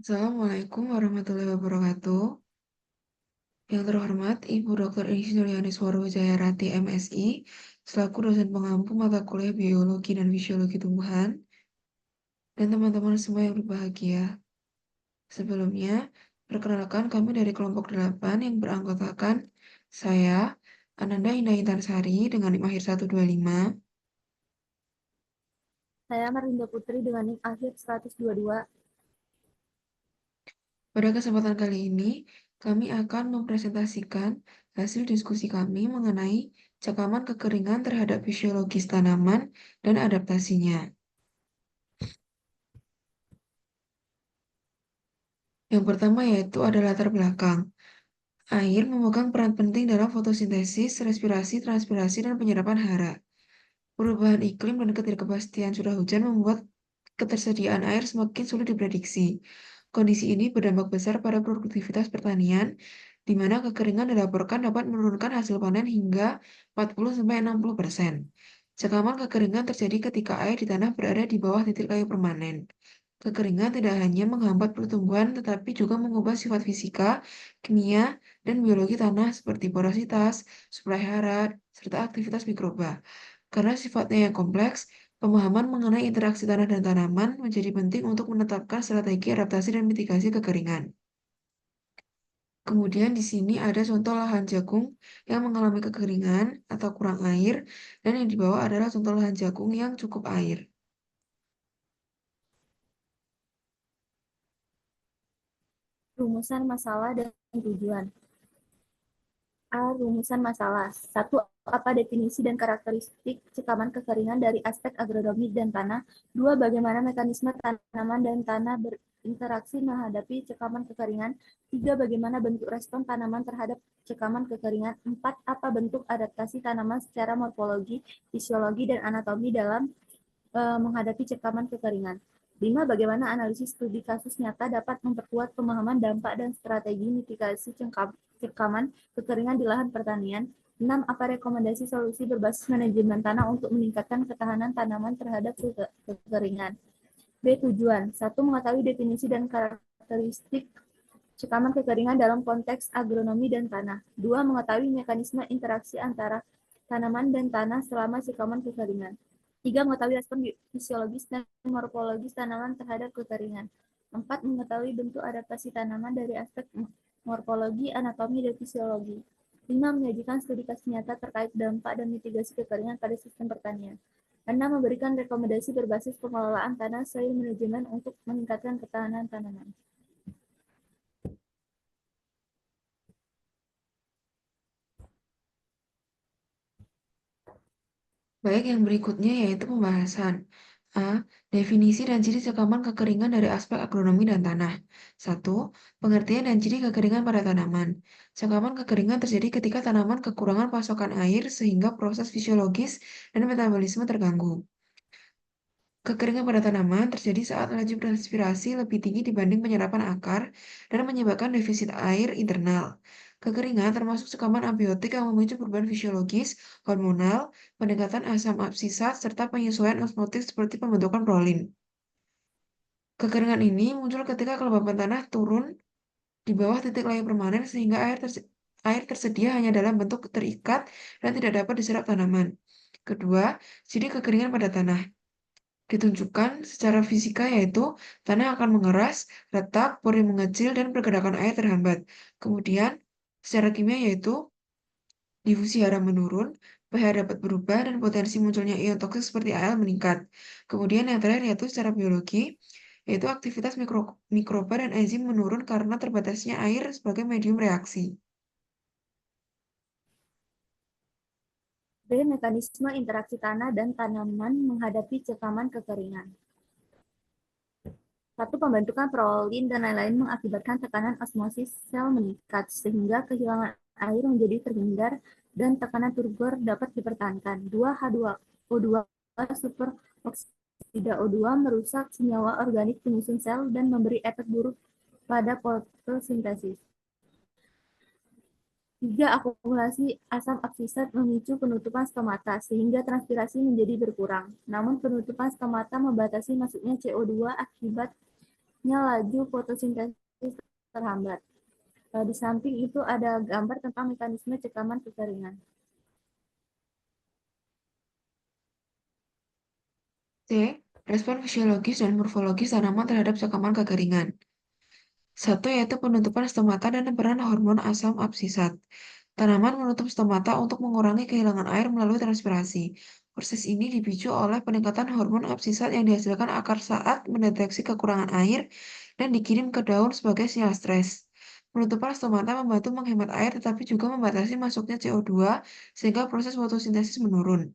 Assalamualaikum warahmatullahi wabarakatuh. Yang terhormat Ibu Dr. Insinyur Yaniswara Wijayarati MSI, selaku dosen pengampu mata kuliah Biologi dan Fisiologi Tumbuhan, dan teman-teman semua yang berbahagia. Sebelumnya, perkenalkan kami dari kelompok 8 yang beranggotakan saya, Ananda Indah Intansari dengan NIM akhir 125. Saya Marinda Putri dengan NIM akhir 122. Pada kesempatan kali ini, kami akan mempresentasikan hasil diskusi kami mengenai cekaman kekeringan terhadap fisiologis tanaman dan adaptasinya. Yang pertama yaitu ada latar belakang. Air memegang peran penting dalam fotosintesis, respirasi, transpirasi, dan penyerapan hara. Perubahan iklim dan ketidakpastian curah hujan membuat ketersediaan air semakin sulit diprediksi. Kondisi ini berdampak besar pada produktivitas pertanian, di mana kekeringan dilaporkan dapat menurunkan hasil panen hingga 40-60%. Sekaman kekeringan terjadi ketika air di tanah berada di bawah titik layu permanen. Kekeringan tidak hanya menghambat pertumbuhan, tetapi juga mengubah sifat fisika, kimia, dan biologi tanah seperti porositas, suplai hara, serta aktivitas mikroba. Karena sifatnya yang kompleks, pemahaman mengenai interaksi tanah dan tanaman menjadi penting untuk menetapkan strategi adaptasi dan mitigasi kekeringan. Kemudian di sini ada contoh lahan jagung yang mengalami kekeringan atau kurang air, dan yang di bawah adalah contoh lahan jagung yang cukup air. Rumusan masalah dan tujuan. Rumusan masalah. 1. Apa definisi dan karakteristik cekaman kekeringan dari aspek agronomi dan tanah? 2. Bagaimana mekanisme tanaman dan tanah berinteraksi menghadapi cekaman kekeringan? 3. Bagaimana bentuk respon tanaman terhadap cekaman kekeringan? 4. Apa bentuk adaptasi tanaman secara morfologi, fisiologi, dan anatomi dalam menghadapi cekaman kekeringan? 5. Bagaimana analisis studi kasus nyata dapat memperkuat pemahaman dampak dan strategi mitigasi cekaman kekeringan di lahan pertanian? 6. Apa rekomendasi solusi berbasis manajemen tanah untuk meningkatkan ketahanan tanaman terhadap kekeringan? B. Tujuan. 1. Mengetahui definisi dan karakteristik cekaman kekeringan dalam konteks agronomi dan tanah. 2. Mengetahui mekanisme interaksi antara tanaman dan tanah selama cekaman kekeringan. 3. Mengetahui respon fisiologis dan morfologis tanaman terhadap kekeringan. 4. Mengetahui bentuk adaptasi tanaman dari aspek morfologi, anatomi, dan fisiologi. 5. Menyajikan studi kasus nyata terkait dampak dan mitigasi kekeringan pada sistem pertanian. 6. Memberikan rekomendasi berbasis pengelolaan tanah soil manajemen untuk meningkatkan ketahanan tanaman. Baik, yang berikutnya yaitu pembahasan. A. Definisi dan ciri cekaman kekeringan dari aspek agronomi dan tanah. 1. Pengertian dan ciri kekeringan pada tanaman. Cekaman kekeringan terjadi ketika tanaman kekurangan pasokan air sehingga proses fisiologis dan metabolisme terganggu. Kekeringan pada tanaman terjadi saat laju transpirasi lebih tinggi dibanding penyerapan akar dan menyebabkan defisit air internal. Kekeringan termasuk sekaman abiotik yang memicu perubahan fisiologis, hormonal, peningkatan asam absisat, serta penyesuaian osmotik seperti pembentukan prolin. Kekeringan ini muncul ketika kelembapan tanah turun di bawah titik layu permanen sehingga air tersedia hanya dalam bentuk terikat dan tidak dapat diserap tanaman. Kedua, ciri kekeringan pada tanah ditunjukkan secara fisika yaitu tanah akan mengeras, retak, pori mengecil, dan pergerakan air terhambat. Kemudian, secara kimia yaitu difusi hara menurun, pH dapat berubah, dan potensi munculnya ion toksik seperti Al meningkat. Kemudian yang terakhir yaitu secara biologi, yaitu aktivitas mikroba dan enzim menurun karena terbatasnya air sebagai medium reaksi. B. Mekanisme interaksi tanah dan tanaman menghadapi cekaman kekeringan. 1. Pembentukan prolin dan lain-lain mengakibatkan tekanan osmosis sel meningkat, sehingga kehilangan air menjadi terhindar dan tekanan turgor dapat dipertahankan. 2. H2O2 superoksida O2 merusak senyawa organik penyusun sel dan memberi efek buruk pada fotosintesis. 3. Akumulasi asam absisat memicu penutupan stomata, sehingga transpirasi menjadi berkurang. Namun penutupan stomata membatasi masuknya CO2 akibat laju fotosintesis terhambat. Di samping itu ada gambar tentang mekanisme cekaman kekeringan. C. Respon fisiologis dan morfologis tanaman terhadap cekaman kekeringan. Satu yaitu penutupan stomata dan peran hormon asam absisat. Tanaman menutup stomata untuk mengurangi kehilangan air melalui transpirasi. Proses ini dipicu oleh peningkatan hormon absisat yang dihasilkan akar saat mendeteksi kekurangan air dan dikirim ke daun sebagai sinyal stres. Penutupan stomata membantu menghemat air tetapi juga membatasi masuknya CO2 sehingga proses fotosintesis menurun.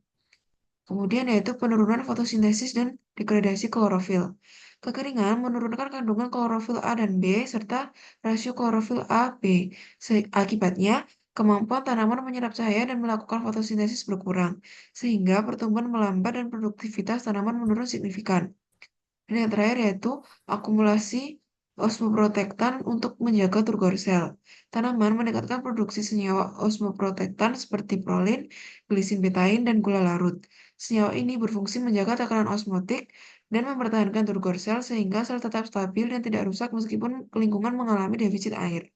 Kemudian yaitu penurunan fotosintesis dan degradasi klorofil. Kekeringan menurunkan kandungan klorofil A dan B serta rasio klorofil A-B. Akibatnya, kemampuan tanaman menyerap cahaya dan melakukan fotosintesis berkurang, sehingga pertumbuhan melambat dan produktivitas tanaman menurun signifikan. Dan yang terakhir yaitu akumulasi osmoprotektan untuk menjaga turgor sel. Tanaman meningkatkan produksi senyawa osmoprotektan seperti prolin, glisin betain, dan gula larut. Senyawa ini berfungsi menjaga tekanan osmotik dan mempertahankan turgor sel sehingga sel tetap stabil dan tidak rusak meskipun lingkungan mengalami defisit air.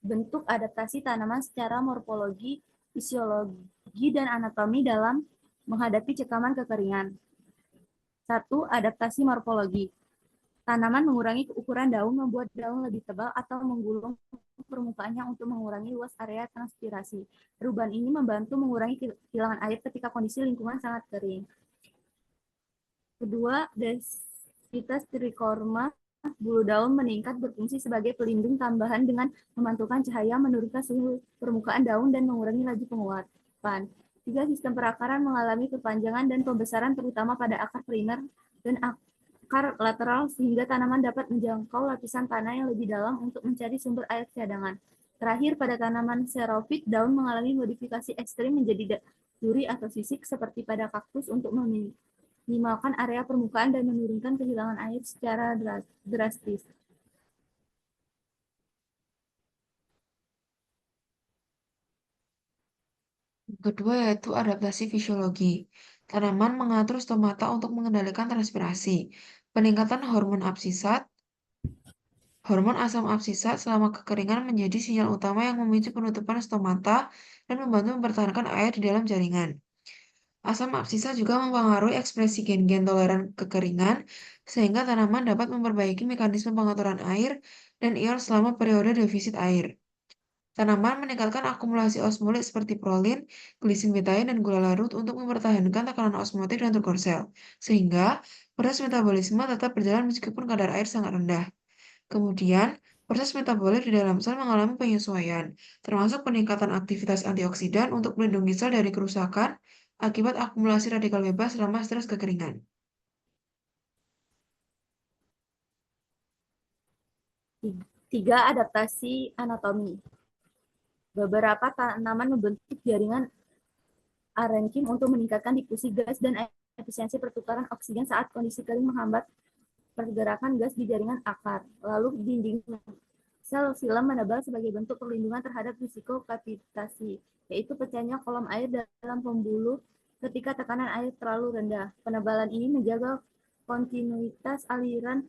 Bentuk adaptasi tanaman secara morfologi, fisiologi, dan anatomi dalam menghadapi cekaman kekeringan. 1. Adaptasi morfologi. Tanaman mengurangi ukuran daun, membuat daun lebih tebal atau menggulung permukaannya untuk mengurangi luas area transpirasi. Perubahan ini membantu mengurangi kehilangan air ketika kondisi lingkungan sangat kering. Kedua, densitas trikorma, bulu daun meningkat berfungsi sebagai pelindung tambahan dengan memantulkan cahaya, menurunkan suhu permukaan daun, dan mengurangi laju penguapan. 3. Sistem perakaran mengalami kepanjangan dan pembesaran terutama pada akar primer dan akar lateral sehingga tanaman dapat menjangkau lapisan tanah yang lebih dalam untuk mencari sumber air cadangan. Terakhir, pada tanaman xerophyt, daun mengalami modifikasi ekstrim menjadi duri atau sisik seperti pada kaktus untuk meminimalkan area permukaan dan menurunkan kehilangan air secara drastis. Yang kedua yaitu adaptasi fisiologi. Tanaman mengatur stomata untuk mengendalikan transpirasi. Peningkatan hormon absisat, hormon asam absisat selama kekeringan menjadi sinyal utama yang memicu penutupan stomata dan membantu mempertahankan air di dalam jaringan. Asam absisat juga mempengaruhi ekspresi gen-gen toleran kekeringan, sehingga tanaman dapat memperbaiki mekanisme pengaturan air dan ion selama periode defisit air. Tanaman meningkatkan akumulasi osmolit seperti prolin, glisin betain, dan gula larut untuk mempertahankan tekanan osmotik dan turgor sel, sehingga proses metabolisme tetap berjalan meskipun kadar air sangat rendah. Kemudian, proses metabolik di dalam sel mengalami penyesuaian, termasuk peningkatan aktivitas antioksidan untuk melindungi sel dari kerusakan akibat akumulasi radikal bebas selama stres kekeringan. 3. Adaptasi anatomi. Beberapa tanaman membentuk jaringan arenkim untuk meningkatkan difusi gas dan efisiensi pertukaran oksigen saat kondisi kering menghambat pergerakan gas di jaringan akar. Lalu dinding sel film menebal sebagai bentuk perlindungan terhadap risiko kapitasi, yaitu pecahnya kolom air dalam pembuluh ketika tekanan air terlalu rendah. Penebalan ini menjaga kontinuitas aliran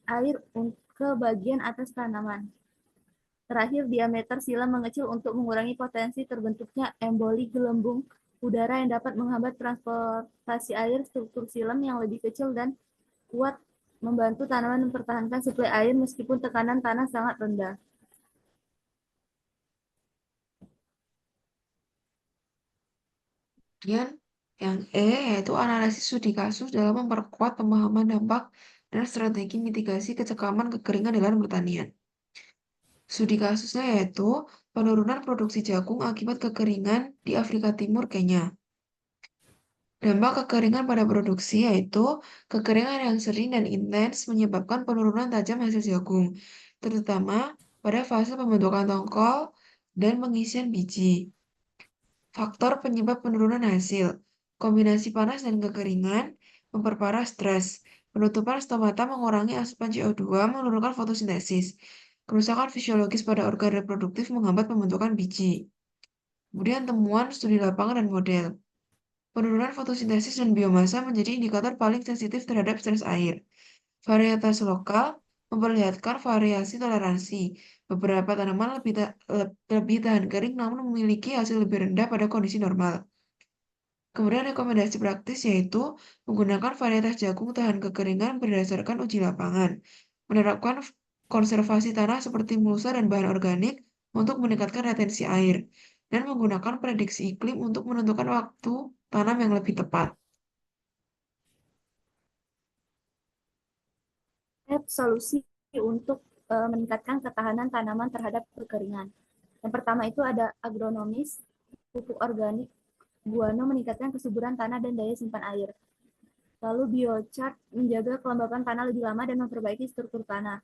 air ke bagian atas tanaman. Terakhir, diameter silam mengecil untuk mengurangi potensi terbentuknya emboli gelembung udara yang dapat menghambat transportasi air. Struktur silam yang lebih kecil dan kuat membantu tanaman mempertahankan suplai air meskipun tekanan tanah sangat rendah. Kemudian, yang E yaitu analisis studi kasus dalam memperkuat pemahaman dampak dan strategi mitigasi kecekaman kekeringan di lahan pertanian. Studi kasusnya yaitu penurunan produksi jagung akibat kekeringan di Afrika Timur, Kenya. Dampak kekeringan pada produksi yaitu kekeringan yang sering dan intens menyebabkan penurunan tajam hasil jagung, terutama pada fase pembentukan tongkol dan pengisian biji. Faktor penyebab penurunan hasil, kombinasi panas dan kekeringan, memperparah stres. Penutupan stomata mengurangi asupan CO2, menurunkan fotosintesis. Kerusakan fisiologis pada organ reproduktif menghambat pembentukan biji. Kemudian temuan studi lapangan dan model. Penurunan fotosintesis dan biomasa menjadi indikator paling sensitif terhadap stres air. Varietas lokal memperlihatkan variasi toleransi. Beberapa tanaman lebih tahan kering namun memiliki hasil lebih rendah pada kondisi normal. Kemudian rekomendasi praktis yaitu menggunakan varietas jagung tahan kekeringan berdasarkan uji lapangan, menerapkan konservasi tanah seperti mulsa dan bahan organik untuk meningkatkan retensi air, dan menggunakan prediksi iklim untuk menentukan waktu tanam yang lebih tepat. Solusi untuk meningkatkan ketahanan tanaman terhadap kekeringan. Yang pertama itu ada agronomis, pupuk organik, guano meningkatkan kesuburan tanah dan daya simpan air. Lalu biochar menjaga kelembapan tanah lebih lama dan memperbaiki struktur tanah.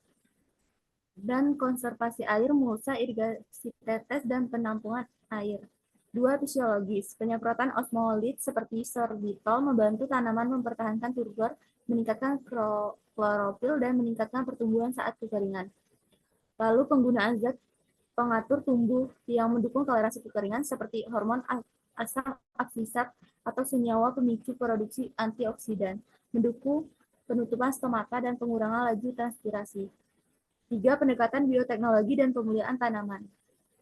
Dan konservasi air, mulsa, irigasi tetes, dan penampungan air. 2. Fisiologis. Penyemprotan osmolit seperti sorbitol membantu tanaman mempertahankan turgor, meningkatkan klorofil, dan meningkatkan pertumbuhan saat kekeringan. Lalu penggunaan zat pengatur tumbuh yang mendukung toleransi kekeringan seperti hormon asam aksisat atau senyawa pemicu produksi antioksidan, mendukung penutupan stomata dan pengurangan laju transpirasi. 3. Pendekatan bioteknologi dan pemulihan tanaman,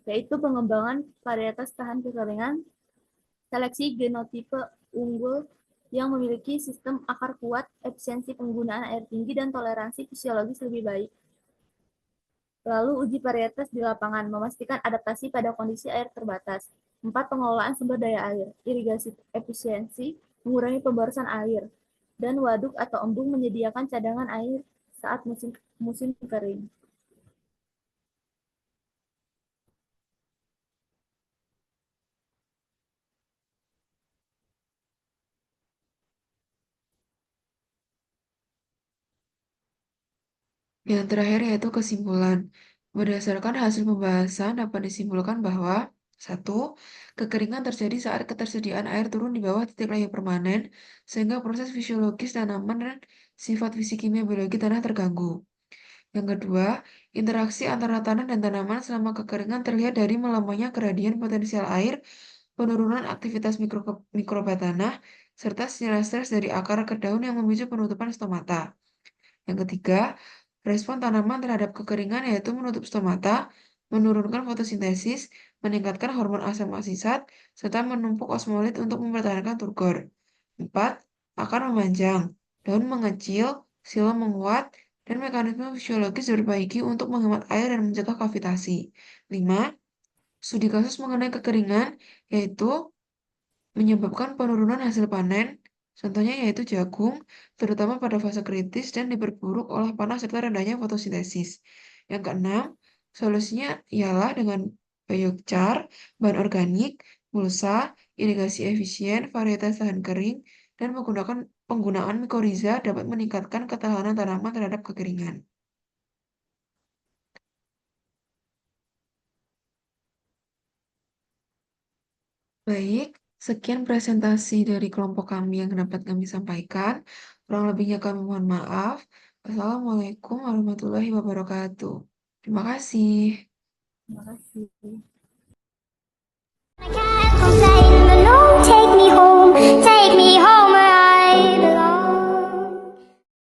yaitu pengembangan varietas tahan kekeringan, seleksi genotipe unggul yang memiliki sistem akar kuat, efisiensi penggunaan air tinggi, dan toleransi fisiologis lebih baik. Lalu uji varietas di lapangan, memastikan adaptasi pada kondisi air terbatas. 4. Pengelolaan sumber daya air, irigasi efisiensi, mengurangi pemborosan air, dan waduk atau embung menyediakan cadangan air saat musim kering. Yang terakhir yaitu kesimpulan. Berdasarkan hasil pembahasan dapat disimpulkan bahwa 1. Kekeringan terjadi saat ketersediaan air turun di bawah titik layu permanen, sehingga proses fisiologis tanaman dan sifat fisik kimia biologi tanah terganggu. Yang kedua, interaksi antara tanah dan tanaman selama kekeringan terlihat dari melemahnya gradien potensial air, penurunan aktivitas mikroba tanah, serta sinyal stres dari akar ke daun yang memicu penutupan stomata. Yang ketiga, respon tanaman terhadap kekeringan yaitu menutup stomata, menurunkan fotosintesis, meningkatkan hormon asam aksisat, serta menumpuk osmolit untuk mempertahankan turgor. 4. Akar memanjang, daun mengecil, sila menguat, dan mekanisme fisiologis diperbaiki untuk menghemat air dan mencegah kavitasi. 5. Studi kasus mengenai kekeringan yaitu menyebabkan penurunan hasil panen, contohnya yaitu jagung, terutama pada fase kritis dan diperburuk oleh panas serta rendahnya fotosintesis. Yang keenam, solusinya ialah dengan biochar, bahan organik, mulsa, irigasi efisien, varietas tahan kering, dan menggunakan penggunaan mikoriza dapat meningkatkan ketahanan tanaman terhadap kekeringan. Baik, sekian presentasi dari kelompok kami yang dapat kami sampaikan. Kurang lebihnya kami mohon maaf. Wassalamualaikum warahmatullahi wabarakatuh. Terima kasih. Terima kasih.